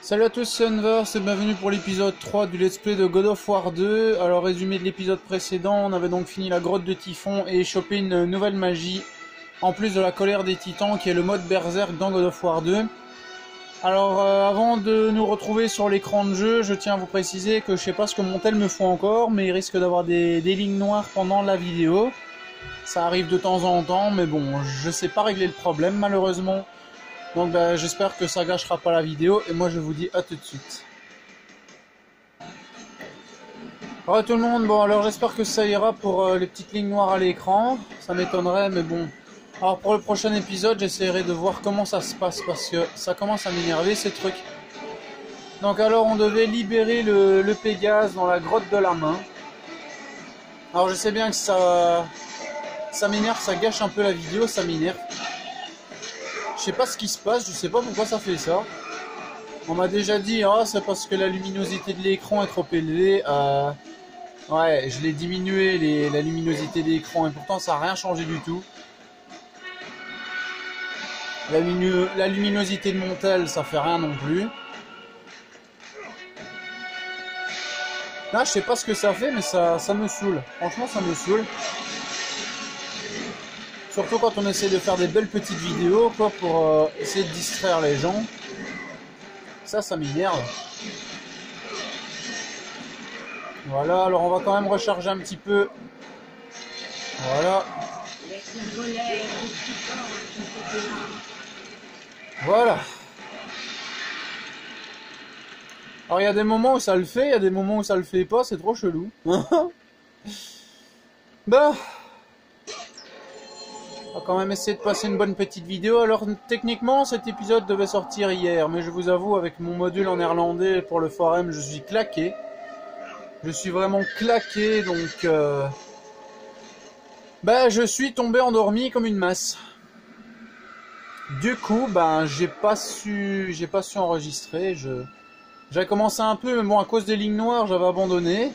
Salut à tous, c'est Unverse et bienvenue pour l'épisode 3 du Let's Play de God of War 2. Alors résumé de l'épisode précédent, on avait donc fini la grotte de Typhon et chopé une nouvelle magie, en plus de la colère des titans qui est le mode Berserk dans God of War 2. Alors avant de nous retrouver sur l'écran de jeu, je tiens à vous préciser que je sais pas ce que mon tel me faut encore, mais il risque d'avoir des lignes noires pendant la vidéo. Ça arrive de temps en temps, mais bon, je sais pas régler le problème malheureusement. Donc j'espère que ça gâchera pas la vidéo et moi je vous dis à tout de suite. Voilà tout le monde, bon alors j'espère que ça ira pour les petites lignes noires à l'écran, ça m'étonnerait mais bon. Alors pour le prochain épisode j'essaierai de voir comment ça se passe parce que ça commence à m'énerver ces trucs. Donc alors on devait libérer le Pégase dans la grotte de la main. Alors je sais bien que ça m'énerve, ça gâche un peu la vidéo, ça m'énerve. Je sais pas ce qui se passe, je sais pas pourquoi ça fait ça. On m'a déjà dit, oh, c'est parce que la luminosité de l'écran est trop élevée. Ouais, je l'ai diminué la luminosité de l'écran et pourtant ça n'a rien changé du tout. La luminosité de mon tel, ça fait rien non plus. Là, je sais pas ce que ça fait, mais ça me saoule. Franchement, ça me saoule. Surtout quand on essaie de faire des belles petites vidéos, quoi, pour essayer de distraire les gens. Ça m'énerve. Voilà, alors on va quand même recharger un petit peu. Voilà. Voilà. Alors il y a des moments où ça le fait, il y a des moments où ça le fait pas, c'est trop chelou. Bah... On va quand même essayer de passer une bonne petite vidéo. Alors techniquement cet épisode devait sortir hier, mais je vous avoue avec mon module en néerlandais pour le forum je suis claqué. Je suis vraiment claqué donc je suis tombé endormi comme une masse. Du coup j'ai pas su enregistrer. J'avais commencé un peu mais bon à cause des lignes noires j'avais abandonné.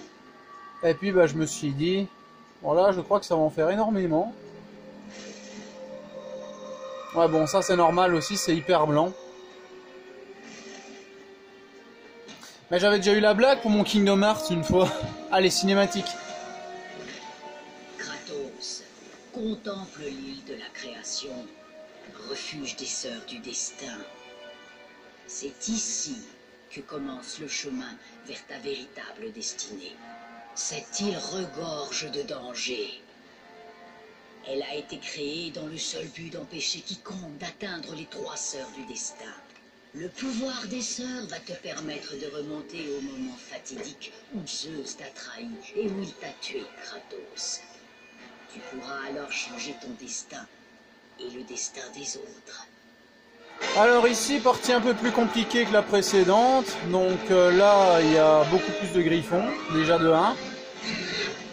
Et puis je me suis dit voilà je crois que ça va en faire énormément. Ouais bon ça c'est normal aussi, c'est hyper blanc. Mais j'avais déjà eu la blague pour mon Kingdom Hearts une fois. Allez, cinématique. Kratos contemple l'île de la création, refuge des sœurs du destin. C'est ici que commence le chemin vers ta véritable destinée. Cette île regorge de dangers. Elle a été créée dans le seul but d'empêcher quiconque d'atteindre les trois sœurs du destin. Le pouvoir des sœurs va te permettre de remonter au moment fatidique où Zeus t'a trahi et où il t'a tué, Kratos. Tu pourras alors changer ton destin et le destin des autres. Alors ici, partie un peu plus compliquée que la précédente. Donc là, il y a beaucoup plus de griffons, déjà de 1.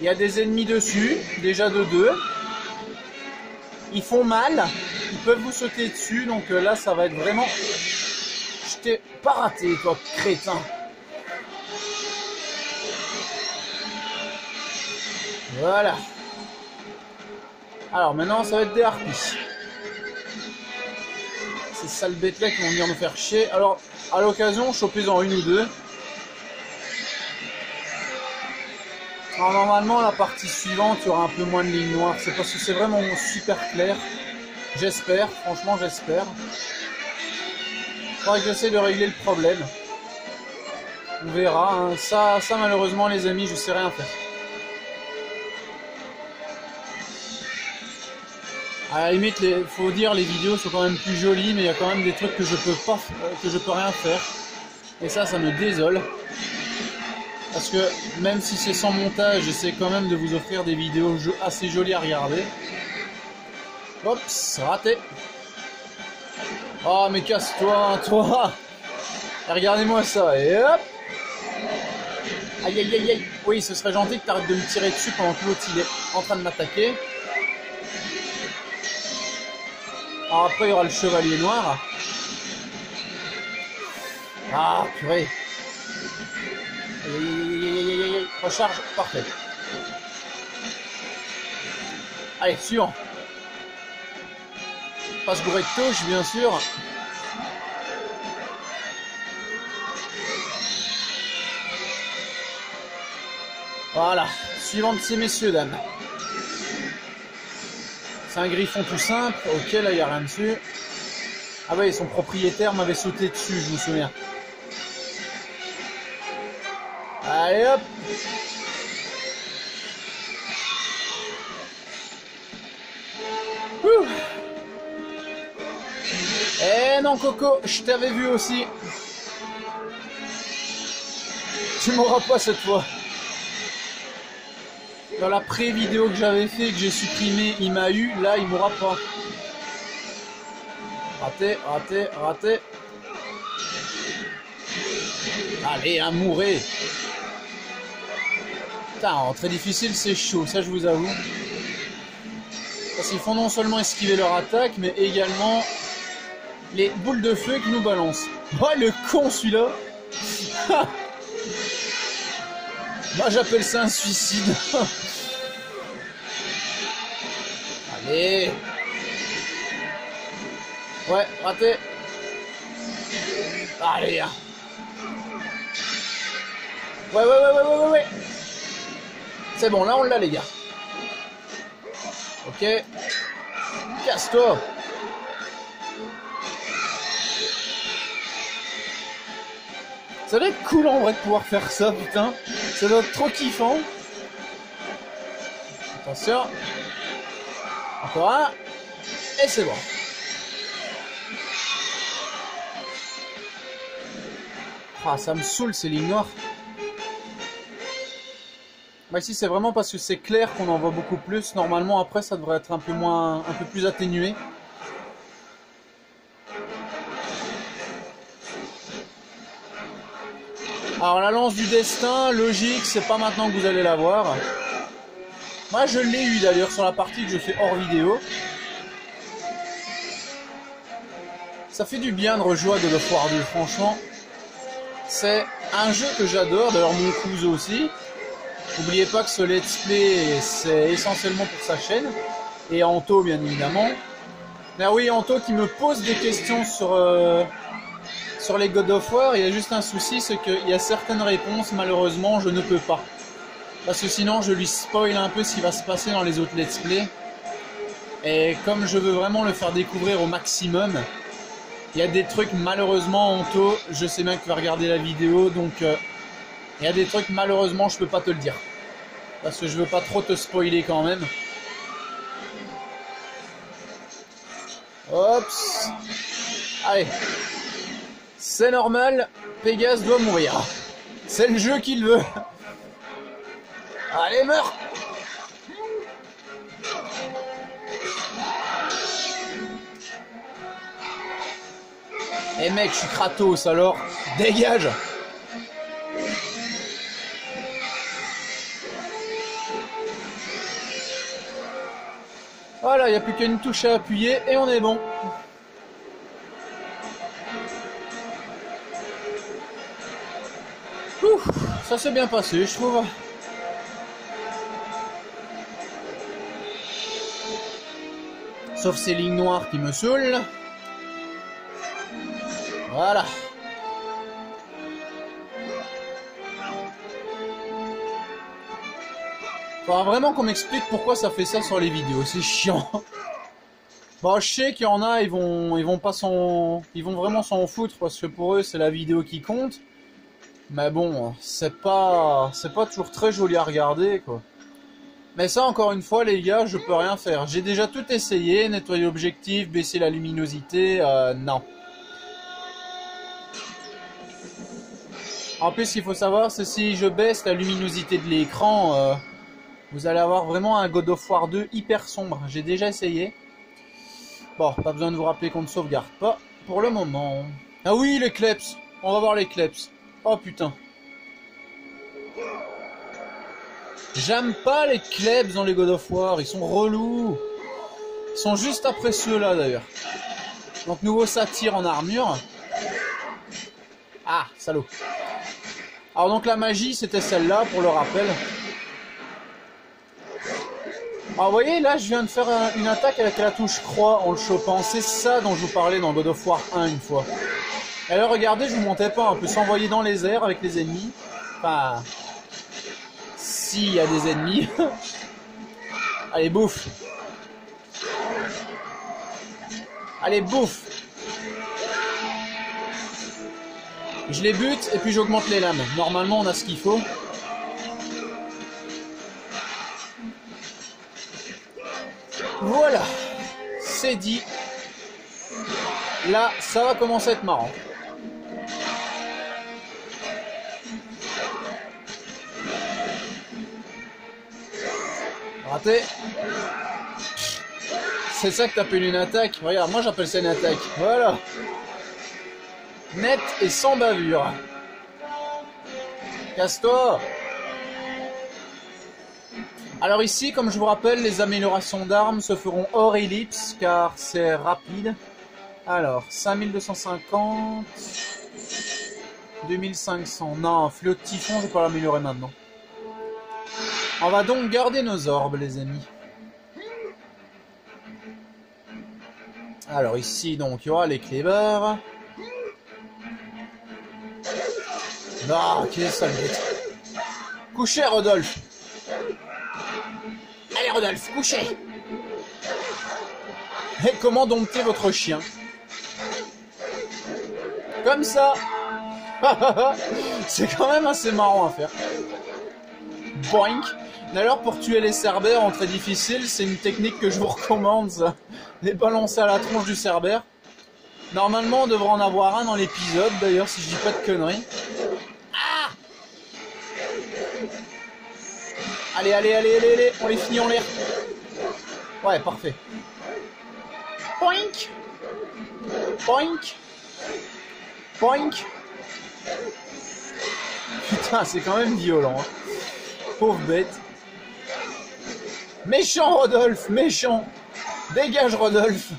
Il y a des ennemis dessus, déjà de 2. Ils font mal, ils peuvent vous sauter dessus, donc là ça va être vraiment... Je t'ai pas raté toi, crétin. Voilà. Alors maintenant ça va être des harpies. Ces sales bêtes là qui vont venir nous faire chier. Alors à l'occasion, chopez-en une ou deux. Alors normalement la partie suivante il y aura un peu moins de lignes noires, c'est parce que c'est vraiment super clair. J'espère, franchement j'espère. Il faudrait que j'essaie de régler le problème. On verra, hein. Ça malheureusement les amis je sais rien faire. À la limite, faut dire les vidéos sont quand même plus jolies, mais il y a quand même des trucs que je peux rien faire. Et ça me désole. Parce que même si c'est sans montage, j'essaie quand même de vous offrir des vidéos assez jolies à regarder. Hop, c'est raté. Oh mais casse-toi, toi. Regardez-moi ça, et hop. Aïe aïe aïe aïe. Oui, ce serait gentil que tu arrêtes de me tirer dessus pendant que l'autre il est en train de m'attaquer. Alors après il y aura le chevalier noir. Ah purée. Recharge, parfait. Allez, suivant. Passe bourré de touche, bien sûr. Voilà, suivante c'est messieurs, dames. C'est un griffon tout simple, ok, là il n'y a rien dessus. Ah ouais, son propriétaire m'avait sauté dessus, je me souviens. Allez hop. Ouh. Eh non Coco, je t'avais vu aussi. Tu m'auras pas cette fois. Dans la pré-vidéo que j'avais fait, que j'ai supprimé, il m'a eu. Là, il m'aura pas. Raté, raté, raté. Allez, un mouré. Putain, très difficile, c'est chaud, ça je vous avoue. Parce qu'ils font non seulement esquiver leur attaque, mais également les boules de feu qui nous balancent. Oh, le con celui-là. Moi j'appelle ça un suicide. Allez. Ouais, raté. Allez. Ouais. C'est bon, là on l'a les gars. Ok. Casse-toi. Ça doit être cool en vrai de pouvoir faire ça, putain. Ça doit être trop kiffant. Attention. Encore un. Et c'est bon. Ah, ça me saoule ces lignes noires. Bah ici c'est vraiment parce que c'est clair qu'on en voit beaucoup plus. Normalement après ça devrait être un peu plus atténué. Alors la lance du destin, logique, c'est pas maintenant que vous allez la voir. Moi je l'ai eu d'ailleurs sur la partie que je fais hors vidéo. Ça fait du bien de rejouer à God of War 2, franchement. C'est un jeu que j'adore, d'ailleurs mon cousin aussi. N'oubliez pas que ce let's play c'est essentiellement pour sa chaîne. Et Anto bien évidemment. Mais oui, Anto qui me pose des questions sur les God of War. Il y a juste un souci, c'est qu'il y a certaines réponses, malheureusement, je ne peux pas. Parce que sinon, je lui spoil un peu ce qui va se passer dans les autres let's play. Et comme je veux vraiment le faire découvrir au maximum, il y a des trucs, malheureusement, Anto, je sais bien que tu vas regarder la vidéo, donc il y a des trucs, malheureusement, je peux pas te le dire. Parce que je veux pas trop te spoiler quand même. Hops. Allez. C'est normal, Pégase doit mourir. C'est le jeu qui le veut. Allez, meurs. Eh mec, je suis Kratos alors. Dégage. Voilà, il n'y a plus qu'une touche à appuyer et on est bon. Ouf, ça s'est bien passé, je trouve. Sauf ces lignes noires qui me saoulent. Voilà. Faudra vraiment qu'on m'explique pourquoi ça fait ça sur les vidéos, c'est chiant. Bon, je sais qu'il y en a, ils vont vraiment s'en foutre parce que pour eux c'est la vidéo qui compte. Mais bon, c'est pas toujours très joli à regarder quoi. Mais ça encore une fois les gars, je peux rien faire. J'ai déjà tout essayé, nettoyer l'objectif, baisser la luminosité, non. En plus, ce qu'il faut savoir, c'est si je baisse la luminosité de l'écran, vous allez avoir vraiment un God of War 2 hyper sombre. J'ai déjà essayé. Bon, pas besoin de vous rappeler qu'on ne sauvegarde pas pour le moment. Ah oui, les kleps. On va voir les kleps. Oh putain. J'aime pas les kleps dans les God of War. Ils sont relous. Ils sont juste après ceux-là d'ailleurs. Donc nouveau satyre en armure. Ah, salaud. Alors donc la magie, c'était celle-là pour le rappel. Alors vous voyez, là je viens de faire une attaque avec la touche croix en le chopant. C'est ça dont je vous parlais dans God of War 1 une fois. Et alors regardez, je vous montais pas, on peut s'envoyer dans les airs avec les ennemis. Enfin, S'il y a des ennemis. Allez, bouffe. Allez, bouffe. Je les bute et puis j'augmente les lames. Normalement, on a ce qu'il faut. Voilà. C'est dit. Là, ça va commencer à être marrant. Raté. C'est ça que t'appelles une attaque? Regarde, moi j'appelle ça une attaque. Voilà. Net et sans bavure. Casse-toi. Alors ici, comme je vous rappelle, les améliorations d'armes se feront hors ellipse car c'est rapide. Alors, 5250, 2500. Non, fléau de typhon, je vais pas l'améliorer maintenant. On va donc garder nos orbes, les amis. Alors ici, donc, il y aura les clébeurs. Ah, qu'est-ce que ça me dit? Couchez, Rodolphe. Allez, Rodolphe, couchez. Et comment dompter votre chien? Comme ça. C'est quand même assez marrant à faire. Boink. D'ailleurs, pour tuer les cerbères en très difficile, c'est une technique que je vous recommande, ça. Les balancer à la tronche du cerbère. Normalement, on devrait en avoir un dans l'épisode, d'ailleurs, si je dis pas de conneries. Ah! Allez, allez, allez, allez, allez, on les finit en l'air. Ouais, parfait. Boink! Boink! Boink! Putain, c'est quand même violent. Hein. Pauvre bête. Méchant Rodolphe, méchant. Dégage Rodolphe.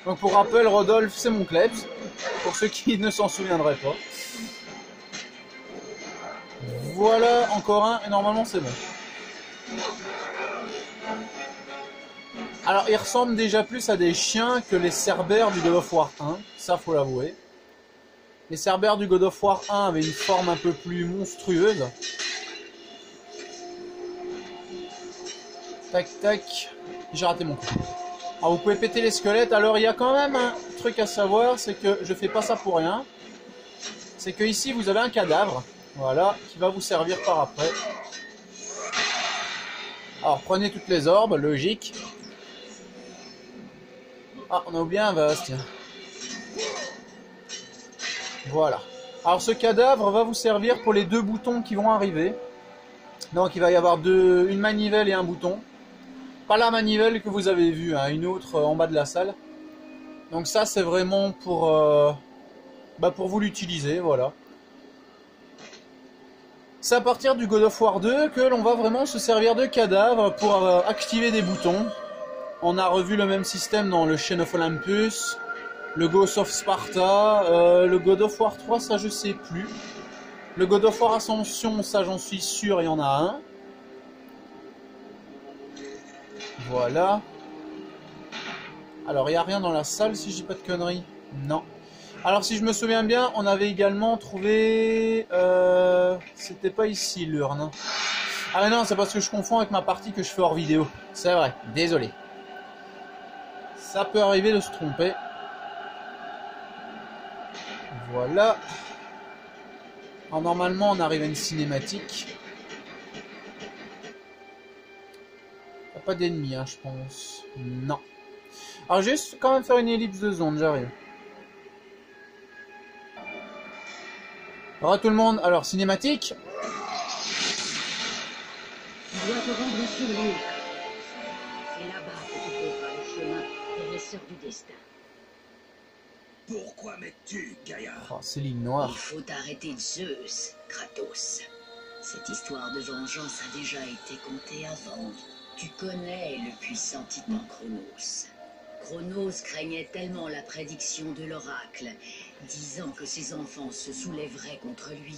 Donc pour rappel, Rodolphe, c'est mon Klebs. Pour ceux qui ne s'en souviendraient pas. Voilà, encore un, et normalement c'est bon. Alors, ils ressemblent déjà plus à des chiens que les cerbères du God of War 1. Ça, faut l'avouer. Les cerbères du God of War 1 avaient une forme un peu plus monstrueuse. Tac, tac. J'ai raté mon coup. Alors, vous pouvez péter les squelettes. Alors, il y a quand même un truc à savoir, c'est que je fais pas ça pour rien. C'est que ici, vous avez un cadavre. Voilà, qui va vous servir par après. Alors, prenez toutes les orbes, logique. Ah, on a oublié un vase, tiens. Voilà. Alors, ce cadavre va vous servir pour les deux boutons qui vont arriver. Donc, il va y avoir une manivelle et un bouton. Pas la manivelle que vous avez vue, hein, une autre en bas de la salle. Donc ça, c'est vraiment pour vous l'utiliser, voilà. C'est à partir du God of War 2 que l'on va vraiment se servir de cadavre pour activer des boutons. On a revu le même système dans le Chain of Olympus, le Ghost of Sparta, le God of War 3, ça je sais plus. Le God of War Ascension, ça j'en suis sûr, il y en a un. Voilà. Alors, il n'y a rien dans la salle, si je dis pas de conneries. Non. Alors, si je me souviens bien, on avait également trouvé... C'était pas ici, l'urne. Ah mais non, c'est parce que je confonds avec ma partie que je fais hors vidéo. C'est vrai, désolé. Ça peut arriver de se tromper. Voilà. Alors, normalement, on arrive à une cinématique. Il n'y a pas d'ennemis, hein, je pense. Non. Alors, juste quand même faire une ellipse de zone, j'arrive. Alors, tout le monde, alors, cinématique. Tu dois te rendre sur l'île. C'est là-bas que tu trouveras le chemin vers les sœurs du destin. Pourquoi m'aides-tu, Gaïa? Oh, c'est ligne noire. Il faut arrêter Zeus, Kratos. Cette histoire de vengeance a déjà été contée avant. Tu connais le puissant titan Chronos. Chronos craignait tellement la prédiction de l'oracle, disant que ses enfants se soulèveraient contre lui,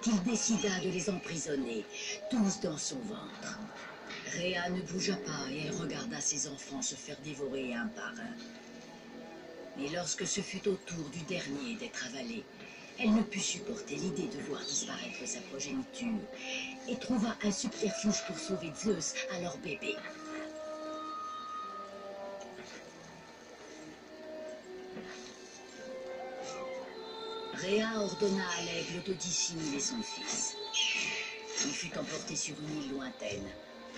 qu'il décida de les emprisonner, tous dans son ventre. Rhea ne bougea pas et elle regarda ses enfants se faire dévorer un par un. Mais lorsque ce fut au tour du dernier d'être avalé, Elle ne put supporter l'idée de voir disparaître sa progéniture et trouva un subterfuge pour sauver Zeus à leur bébé. Rhea ordonna à l'aigle de dissimuler son fils. Il fut emporté sur une île lointaine,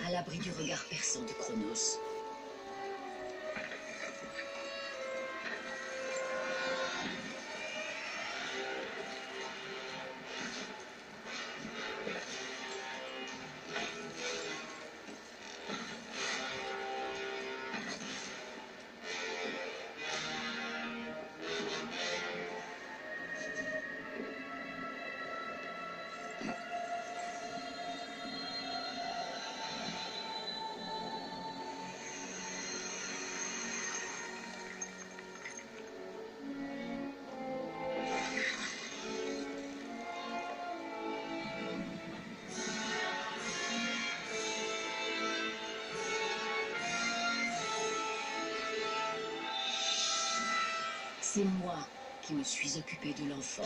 à l'abri du regard perçant de Cronos. C'est moi qui me suis occupée de l'enfant.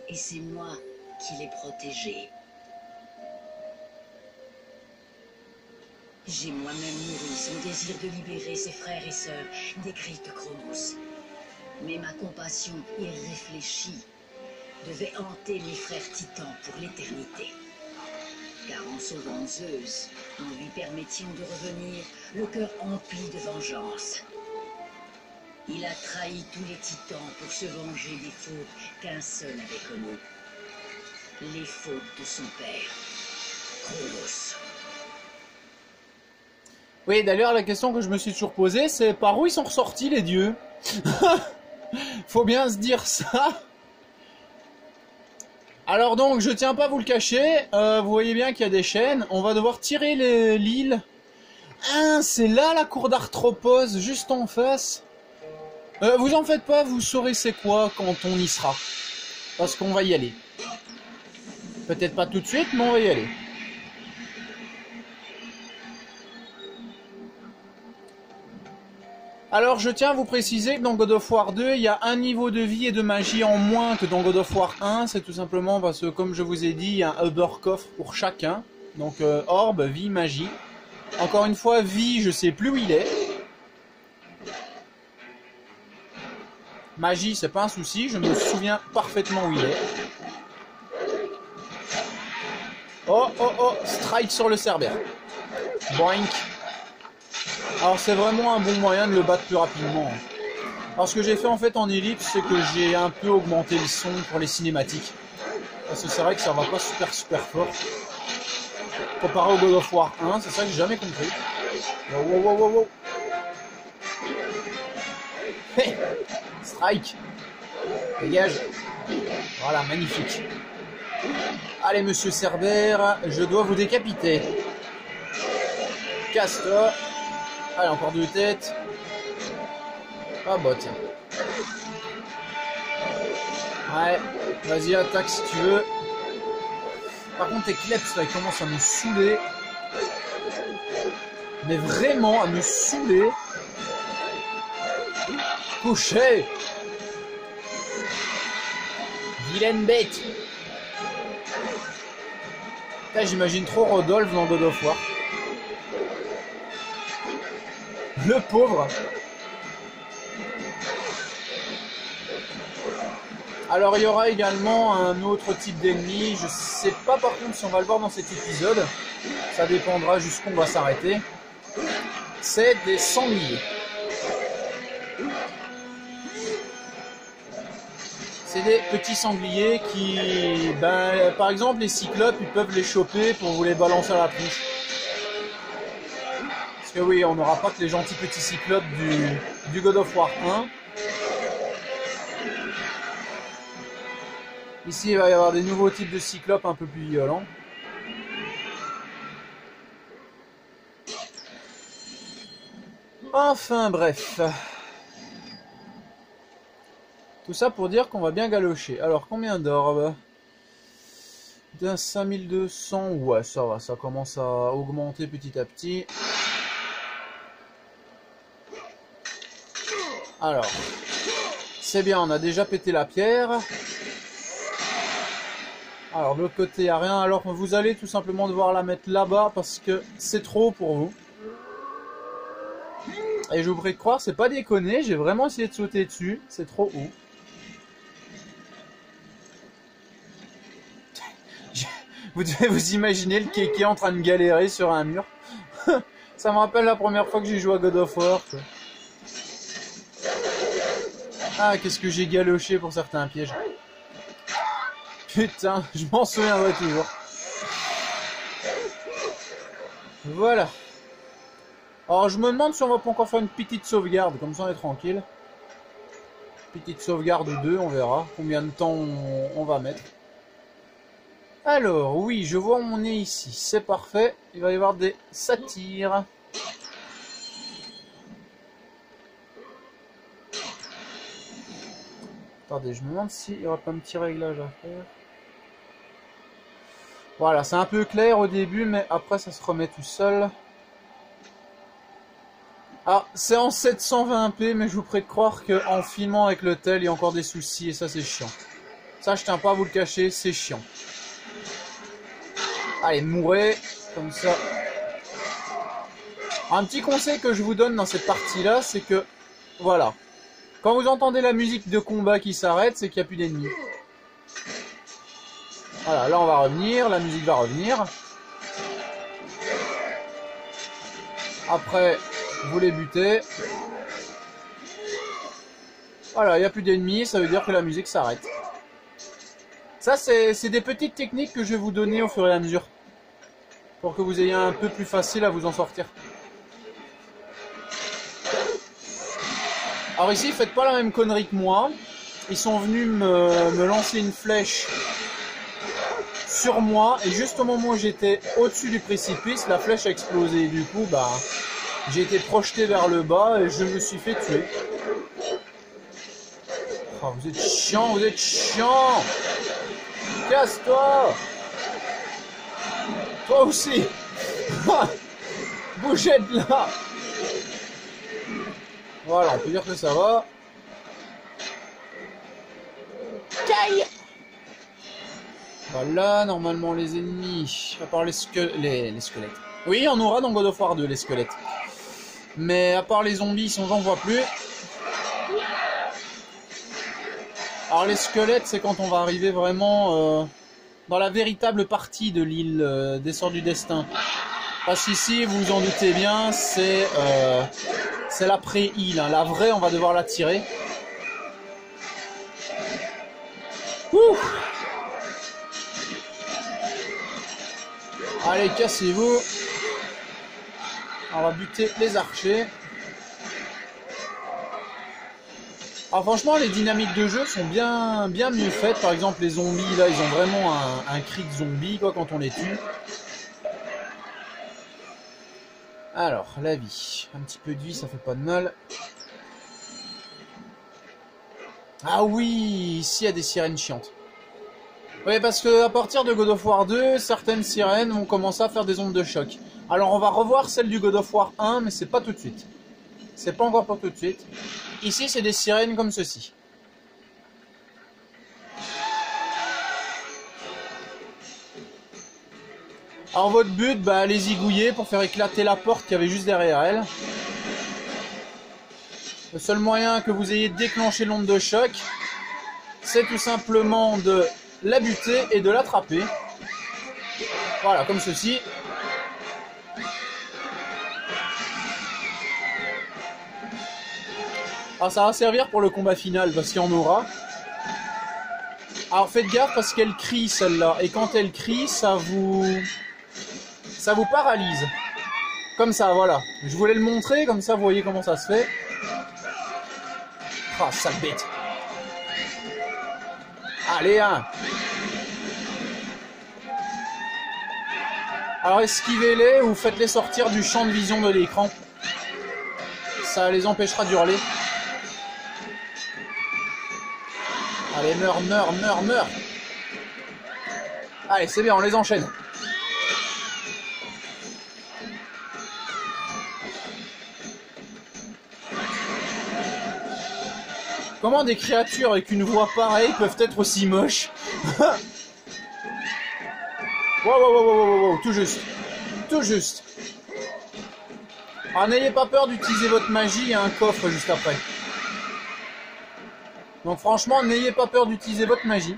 Et c'est moi qui l'ai protégé. J'ai moi-même nourri son désir de libérer ses frères et sœurs des griffes de Cronos. Mais ma compassion irréfléchie devait hanter mes frères titans pour l'éternité. Car en sauvant Zeus, en lui permettant de revenir, le cœur empli de vengeance. Il a trahi tous les titans pour se venger des fautes qu'un seul avait commises. Les fautes de son père, Cronos. Oui, d'ailleurs, la question que je me suis toujours posée, c'est par où ils sont ressortis les dieux? Faut bien se dire ça. Alors donc, je tiens pas à vous le cacher, vous voyez bien qu'il y a des chaînes. On va devoir tirer l'île. Ah, c'est là la cour d'Arthropos, juste en face. Vous en faites pas, vous saurez c'est quoi quand on y sera. Parce qu'on va y aller. Peut-être pas tout de suite, mais on va y aller. Alors je tiens à vous préciser que dans God of War 2, il y a un niveau de vie et de magie en moins que dans God of War 1. C'est tout simplement parce que, comme je vous ai dit, il y a un Uber coffre pour chacun. Donc orbe, vie, magie. Encore une fois, vie, je sais plus où il est. Magie, c'est pas un souci, je me souviens parfaitement où il est. Oh, oh, oh, strike sur le Cerbère. Boink. Alors c'est vraiment un bon moyen de le battre plus rapidement. Alors ce que j'ai fait en fait en ellipse, c'est que j'ai un peu augmenté le son pour les cinématiques. Parce que c'est vrai que ça va pas super fort. Comparé au God of War 1, c'est ça que j'ai jamais compris. Wow, wow, wow, wow, wow. Hey, strike. Dégage. Voilà, magnifique. Allez, monsieur Cerbère, je dois vous décapiter. Casse-toi. Allez, encore deux têtes. Ah bah tiens. Ouais, vas-y, attaque si tu veux. Par contre, tes kleps là, ils commencent à me saouler. Mais vraiment à me saouler. Couché. Vilaine bête. J'imagine trop Rodolphe dans God of War. Le pauvre. Alors il y aura également un autre type d'ennemi. Je sais pas par contre si on va le voir dans cet épisode. Ça dépendra jusqu'où on va s'arrêter. C'est des sangliers. C'est des petits sangliers qui, ben, par exemple, les cyclopes, ils peuvent les choper pour vous les balancer à la tronche. Parce que oui, on n'aura pas que les gentils petits cyclopes du God of War 1. Ici, il va y avoir des nouveaux types de cyclopes un peu plus violents. Enfin, bref. Tout ça pour dire qu'on va bien galocher. Alors, combien d'orbes? D'un 5200, ouais, ça va, ça commence à augmenter petit à petit. C'est bien, on a déjà pété la pierre. Alors de l'autre côté, il n'y a rien. Alors vous allez tout simplement devoir la mettre là-bas parce que c'est trop haut pour vous. Et je vous prie de croire, c'est pas déconné, j'ai vraiment essayé de sauter dessus. C'est trop haut. Vous devez vous imaginer le kéké en train de galérer sur un mur. Ça me rappelle la première fois que j'ai joué à God of War, quoi. Ah, qu'est-ce que j'ai galoché pour certains pièges. Putain, je m'en souviendrai toujours. Voilà. Alors, je me demande si on va pas encore faire une petite sauvegarde, comme ça on est tranquille. Petite sauvegarde ou deux, on verra combien de temps on va mettre. Alors, oui, je vois où on est ici. C'est parfait. Il va y avoir des satyres. Attendez, je me demande s'il n'y aura pas un petit réglage à faire. Voilà, c'est un peu clair au début, mais après ça se remet tout seul. Ah, c'est en 720p, mais je vous prie de croire qu'en filmant avec le tel, il y a encore des soucis, et ça c'est chiant. Ça, je tiens pas à vous le cacher, c'est chiant. Allez, mourrez, comme ça. Un petit conseil que je vous donne dans cette partie-là, c'est que, voilà. Quand vous entendez la musique de combat qui s'arrête, c'est qu'il n'y a plus d'ennemis. Voilà, là on va revenir, la musique va revenir. Après, vous les butez. Voilà, il n'y a plus d'ennemis, ça veut dire que la musique s'arrête. Ça, c'est des petites techniques que je vais vous donner au fur et à mesure. Pour que vous ayez un peu plus facile à vous en sortir. Alors ici, faites pas la même connerie que moi. Ils sont venus me lancer une flèche sur moi. Et juste au moment où j'étais au-dessus du précipice, la flèche a explosé. Et du coup, bah, j'ai été projeté vers le bas et je me suis fait tuer. Oh, vous êtes chiant, vous êtes chiant. Casse-toi. Toi aussi. Bougez de là. Voilà, on peut dire que ça va. Caille. Voilà, normalement les ennemis, à part les squelettes. Oui, il y en aura dans God of War 2, les squelettes. Mais à part les zombies, on n'en voit plus. Alors les squelettes, c'est quand on va arriver vraiment dans la véritable partie de l'île des Sorts du Destin. Parce qu'ici, vous vous en doutez bien, c'est l'après-île. Hein. La vraie, on va devoir la tirer. Ouh. Allez, cassez-vous. On va buter les archers. Alors franchement, les dynamiques de jeu sont bien mieux faites. Par exemple, les zombies, là, ils ont vraiment un cri de zombie quoi, quand on les tue. Alors, la vie. Un petit peu de vie, ça fait pas de mal. Ah oui, ici, il y a des sirènes chiantes. Oui, parce que à partir de God of War 2, certaines sirènes vont commencer à faire des ondes de choc. Alors, on va revoir celle du God of War 1, mais c'est pas tout de suite. C'est pas encore pour tout de suite. Ici, c'est des sirènes comme ceci. Alors votre but, bah, les zigouiller pour faire éclater la porte qu'il y avait juste derrière elle. Le seul moyen que vous ayez de déclencher l'onde de choc, c'est tout simplement de la buter et de l'attraper. Voilà, comme ceci. Alors ça va servir pour le combat final parce qu'il y en aura. Alors faites gaffe parce qu'elle crie celle-là. Et quand elle crie, ça vous paralyse. Comme ça, voilà. Je voulais le montrer, comme ça vous voyez comment ça se fait. Ah, sale bête. Allez, hein. Alors esquivez-les ou faites-les sortir du champ de vision de l'écran. Ça les empêchera d'hurler. Allez, meurs, meurs, meurs, meurs. Allez, c'est bien, on les enchaîne. Comment des créatures avec une voix pareille peuvent être aussi moches? Wow, tout juste. Tout juste. Alors n'ayez pas peur d'utiliser votre magie, il y a un coffre juste après. Donc franchement, n'ayez pas peur d'utiliser votre magie.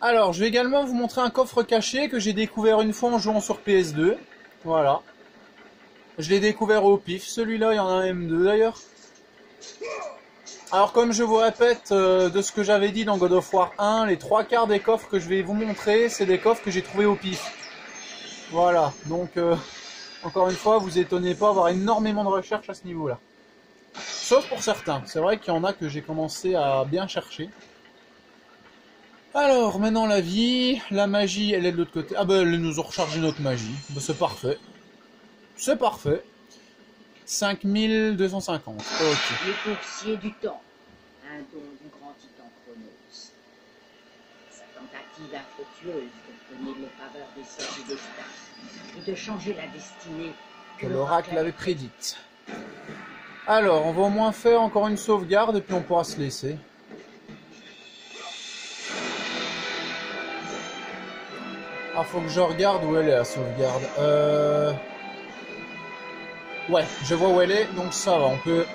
Alors, je vais également vous montrer un coffre caché que j'ai découvert une fois en jouant sur PS2. Voilà. Je l'ai découvert au pif. Celui-là, il y en a même deux d'ailleurs. Alors, comme je vous répète de ce que j'avais dit dans God of War 1, les 3/4 des coffres que je vais vous montrer, c'est des coffres que j'ai trouvés au pif. Voilà. Donc, encore une fois, vous étonnez pas avoir énormément de recherches à ce niveau-là. Sauf pour certains. C'est vrai qu'il y en a que j'ai commencé à bien chercher. Alors, maintenant la vie, la magie, elle est de l'autre côté. Ah ben, elle nous a rechargé notre magie. Ben, c'est parfait. C'est parfait. 5250. Ok. Le coursier du temps, un don du grand titan Chronos. Sa tentative infructueuse d'obtenir les faveurs des sœurs du destin et de changer la destinée que l'oracle avait prédite. Alors, on va au moins faire encore une sauvegarde et puis on pourra se laisser. Ah, faut que je regarde où elle est la sauvegarde. Ouais, je vois où elle est, donc ça va, on peut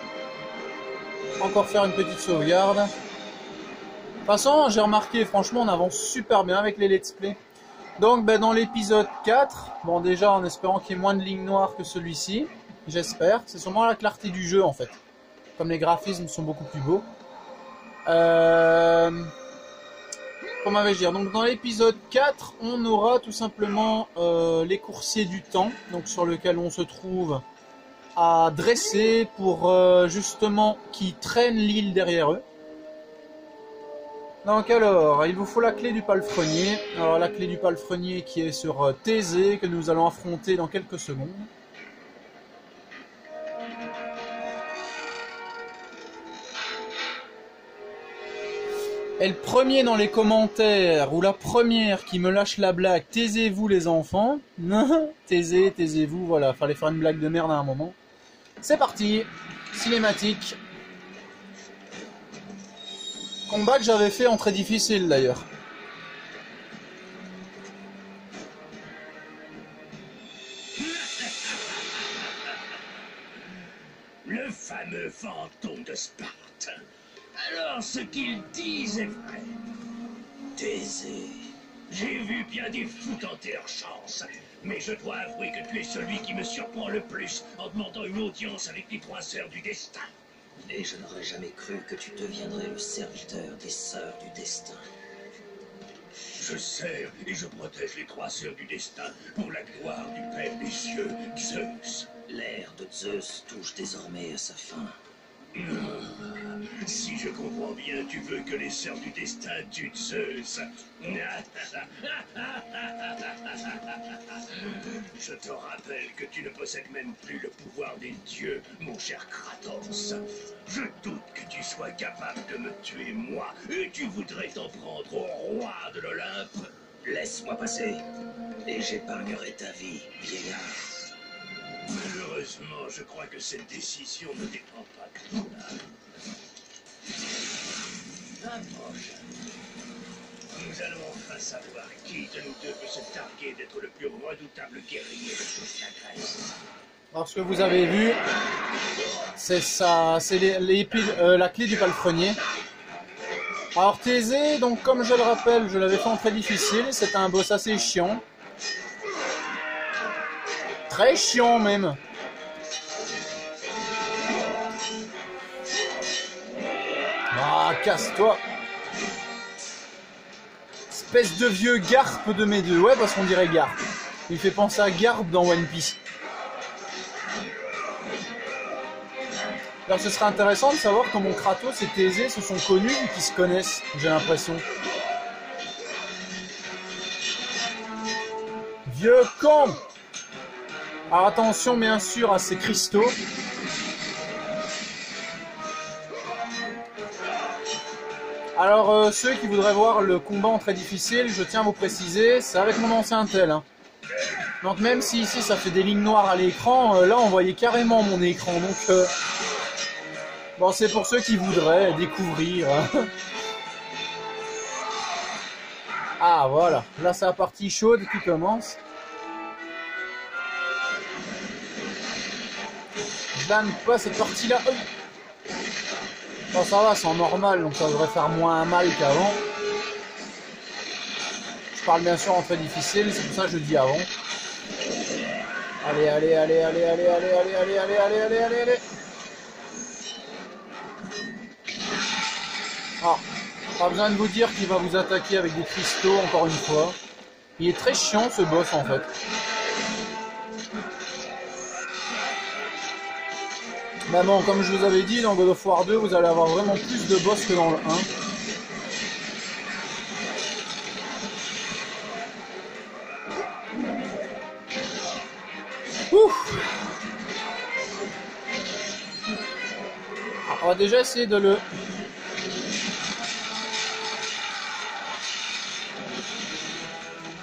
encore faire une petite sauvegarde. De toute façon, j'ai remarqué, franchement, on avance super bien avec les let's play. Donc, ben, dans l'épisode 4, bon, déjà en espérant qu'il y ait moins de lignes noires que celui-ci, j'espère. C'est sûrement la clarté du jeu, en fait. Comme les graphismes sont beaucoup plus beaux. Comment vais-je dire? Donc dans l'épisode 4, on aura tout simplement les coursiers du temps, donc sur lequel on se trouve à dresser pour justement qui traînent l'île derrière eux. Donc alors, il vous faut la clé du palefrenier. Alors la clé du palefrenier qui est sur Thésée, que nous allons affronter dans quelques secondes. Et le premier dans les commentaires, ou la première qui me lâche la blague, taisez-vous les enfants. Taisez-vous, voilà, fallait faire une blague de merde à un moment. C'est parti, cinématique. Combat que j'avais fait en très difficile d'ailleurs. Le fameux fantôme de Sparte. Alors, ce qu'il disent est vrai. Thésée, j'ai vu bien des fous tenter leur chance, mais je dois avouer que tu es celui qui me surprend le plus en demandant une audience avec les 3 sœurs du destin. Et je n'aurais jamais cru que tu deviendrais le serviteur des sœurs du destin. Je sers et je protège les 3 sœurs du destin pour la gloire du Père des cieux, Zeus. L'ère de Zeus touche désormais à sa fin. Si je comprends bien, tu veux que les sœurs du destin tuent Zeus. Je te rappelle que tu ne possèdes même plus le pouvoir des dieux, mon cher Kratos. Je doute que tu sois capable de me tuer moi, et tu voudrais t'en prendre au roi de l'Olympe. Laisse-moi passer, et j'épargnerai ta vie, vieillard. Malheureusement, je crois que cette décision ne dépend pas de toi. Approche. Nous allons enfin savoir qui de nous deux peut se targuer d'être le plus redoutable guerrier de toute la Grèce. Alors ce que vous avez vu, c'est ça, c'est la clé du palefrenier. Alors Thésée, donc comme je le rappelle, je l'avais fait en très difficile, c'était un boss assez chiant. Très chiant même. Ah, casse-toi. Espèce de vieux Garp de mes deux. Ouais, parce qu'on dirait Garp. Il fait penser à Garp dans One Piece. Alors ce serait intéressant de savoir comment Kratos et Thésée se sont connus et qu'ils se connaissent, j'ai l'impression. Vieux con! Alors attention bien sûr à ces cristaux. Alors ceux qui voudraient voir le combat en très difficile, je tiens à vous préciser, c'est avec mon ancien tel. Hein. Donc même si ici ça fait des lignes noires à l'écran, là on voyait carrément mon écran. Donc bon, c'est pour ceux qui voudraient découvrir. Ah voilà, là c'est la partie chaude qui commence. Je banne pas cette partie-là. Bon, ça va, c'est en normal, donc ça devrait faire moins mal qu'avant. Je parle bien sûr en très difficile, c'est pour ça que je dis avant. Allez, allez, allez, allez, allez, allez, allez, allez, allez, allez, allez, allez, allez. Ah, pas besoin de vous dire qu'il va vous attaquer avec des cristaux, encore une fois. Il est très chiant ce boss en fait. Mais bon, comme je vous avais dit, dans God of War 2, vous allez avoir vraiment plus de boss que dans le 1. Ouf. On va déjà essayer de le...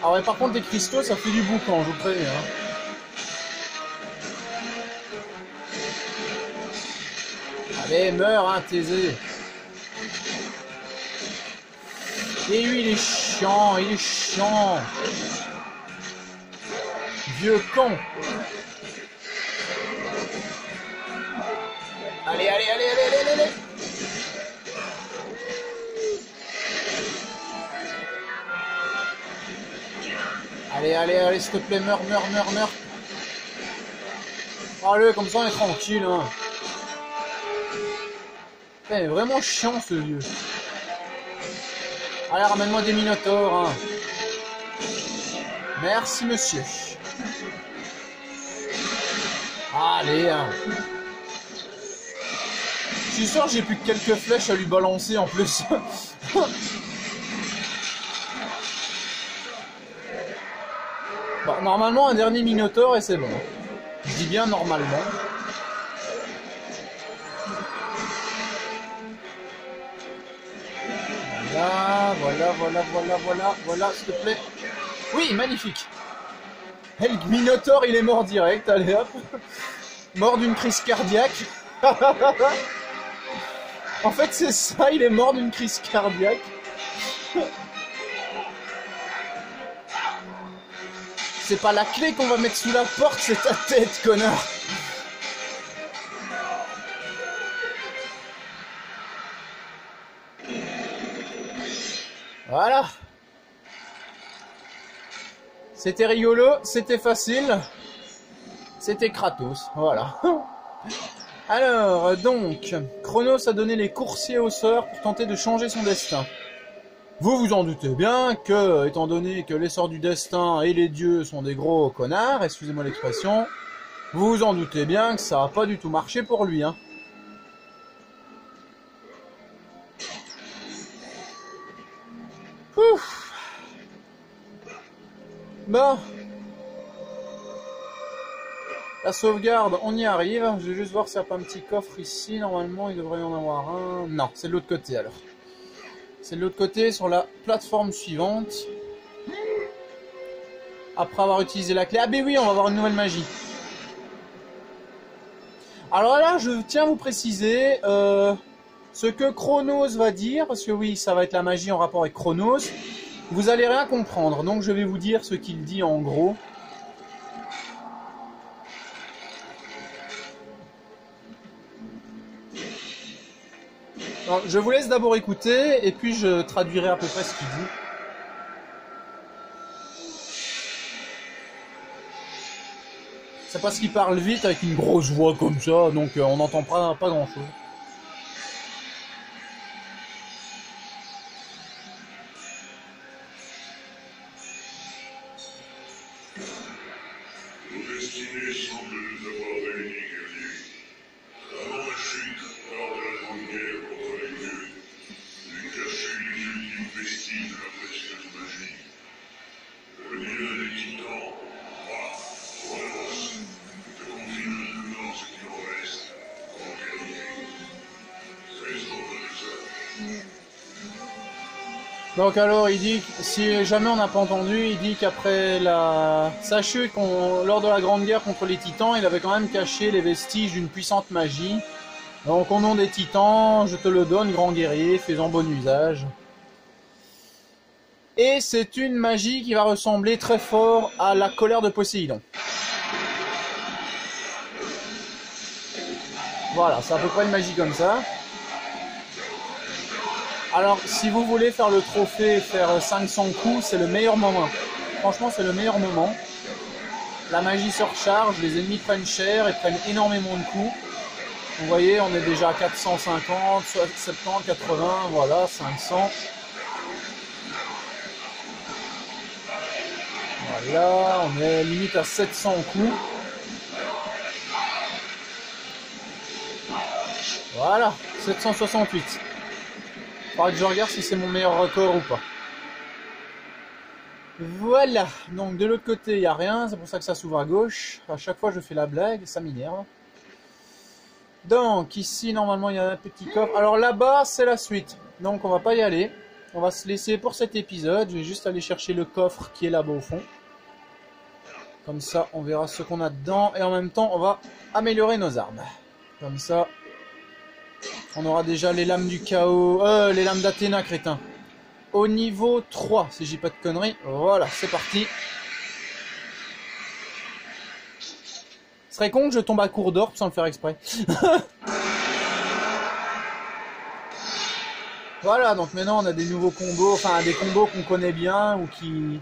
Ah ouais, par contre, des cristaux, ça fait du boucan, je vous préviens. Hein. Allez, meurs, hein, Thésée. Et lui, il est chiant, il est chiant. Vieux con. Allez, allez, allez, allez, allez, allez. Allez, allez, allez, s'il te plaît, meurs, meurs, meurs, meurs. Allez, comme ça on est tranquille, hein. Il est vraiment chiant ce vieux. Allez, ramène-moi des minotaures, hein. Merci, monsieur. Allez, hein. Je suis sûr que j'ai plus que quelques flèches à lui balancer en plus. Bon, normalement, un dernier minotaure et c'est bon. Je dis bien normalement. Voilà, voilà, voilà, voilà, voilà, voilà, s'il te plaît. Oui, magnifique. Et le minotaure, il est mort direct, allez hop. Mort d'une crise cardiaque. En fait, c'est ça, il est mort d'une crise cardiaque. C'est pas la clé qu'on va mettre sous la porte, c'est ta tête, connard. Voilà. C'était rigolo, c'était facile. C'était Kratos, voilà. Alors, donc, Chronos a donné les coursiers aux sœurs pour tenter de changer son destin. Vous vous en doutez bien que, étant donné que les sorts du destin et les dieux sont des gros connards, excusez-moi l'expression, vous vous en doutez bien que ça n'a pas du tout marché pour lui, hein. Ouf. Bon. La sauvegarde, on y arrive. Je vais juste voir s'il n'y a pas un petit coffre ici. Normalement, il devrait y en avoir un. Non, c'est de l'autre côté alors. C'est de l'autre côté, sur la plateforme suivante. Après avoir utilisé la clé. Ah ben oui, on va avoir une nouvelle magie. Alors là, je tiens à vous préciser ce que Chronos va dire. Parce que oui, ça va être la magie en rapport avec Chronos. Vous allez rien comprendre. Donc je vais vous dire ce qu'il dit en gros. Alors, je vous laisse d'abord écouter et puis je traduirai à peu près ce qu'il dit. C'est parce qu'il parle vite avec une grosse voix comme ça, donc on n'entend pas grand chose. Nos destinées semblent nous avoir réunis, guerriers. Avant la chute, lors de la grande guerre contre les dieux, j'ai caché les ultimes vestiges de la précieuse magie. Le dieu des titans, moi, Chronos, je te confie maintenant ce qu'il en reste, grand guerrier. Donc alors il dit, si jamais on n'a pas entendu, il dit qu'après sa chute lors de la Grande Guerre contre les Titans, il avait quand même caché les vestiges d'une puissante magie. Donc au nom des Titans, je te le donne, grand guerrier, fais-en bon usage. Et c'est une magie qui va ressembler très fort à la colère de Poséidon. Voilà, c'est à peu près une magie comme ça. Alors, si vous voulez faire le trophée et faire 500 coups, c'est le meilleur moment. Franchement, c'est le meilleur moment. La magie se recharge, les ennemis prennent cher et prennent énormément de coups. Vous voyez, on est déjà à 450, 70, 80, voilà, 500. Voilà, on est limite à 700 coups. Voilà, 768. Faudra que je regarde si c'est mon meilleur record ou pas. Voilà, donc de l'autre côté il n'y a rien, c'est pour ça que ça s'ouvre à gauche. À chaque fois je fais la blague, ça m'énerve. Donc ici normalement il y a un petit coffre. Alors là-bas c'est la suite, donc on va pas y aller. On va se laisser pour cet épisode, je vais juste aller chercher le coffre qui est là-bas au fond. Comme ça on verra ce qu'on a dedans et en même temps on va améliorer nos armes. Comme ça on aura déjà les lames du chaos, les lames d'Athéna, crétin. Au niveau 3, si j'ai pas de conneries. Voilà, c'est parti. Ce serait con que je tombe à court d'or sans le faire exprès. Voilà, donc maintenant on a des nouveaux combos, enfin des combos qu'on connaît bien ou qui...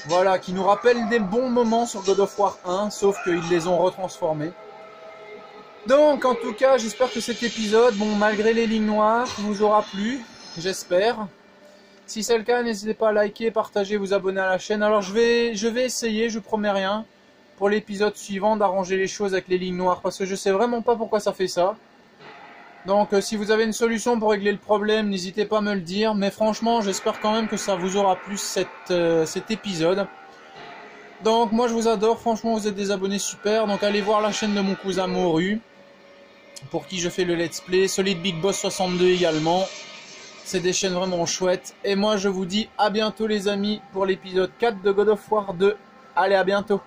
Voilà, qui nous rappellent des bons moments sur God of War 1, sauf qu'ils les ont retransformés. Donc en tout cas, j'espère que cet épisode, bon malgré les lignes noires, vous aura plu. J'espère. Si c'est le cas, n'hésitez pas à liker, partager, vous abonner à la chaîne. Alors je vais essayer, je promets rien, pour l'épisode suivant d'arranger les choses avec les lignes noires, parce que je sais vraiment pas pourquoi ça fait ça. Donc si vous avez une solution pour régler le problème, n'hésitez pas à me le dire. Mais franchement, j'espère quand même que ça vous aura plu cet épisode. Donc moi je vous adore, franchement vous êtes des abonnés super. Donc allez voir la chaîne de mon cousin Moru, pour qui je fais le let's play. Solid Big Boss 62 également. C'est des chaînes vraiment chouettes. Et moi je vous dis à bientôt les amis pour l'épisode 4 de God of War 2. Allez, à bientôt.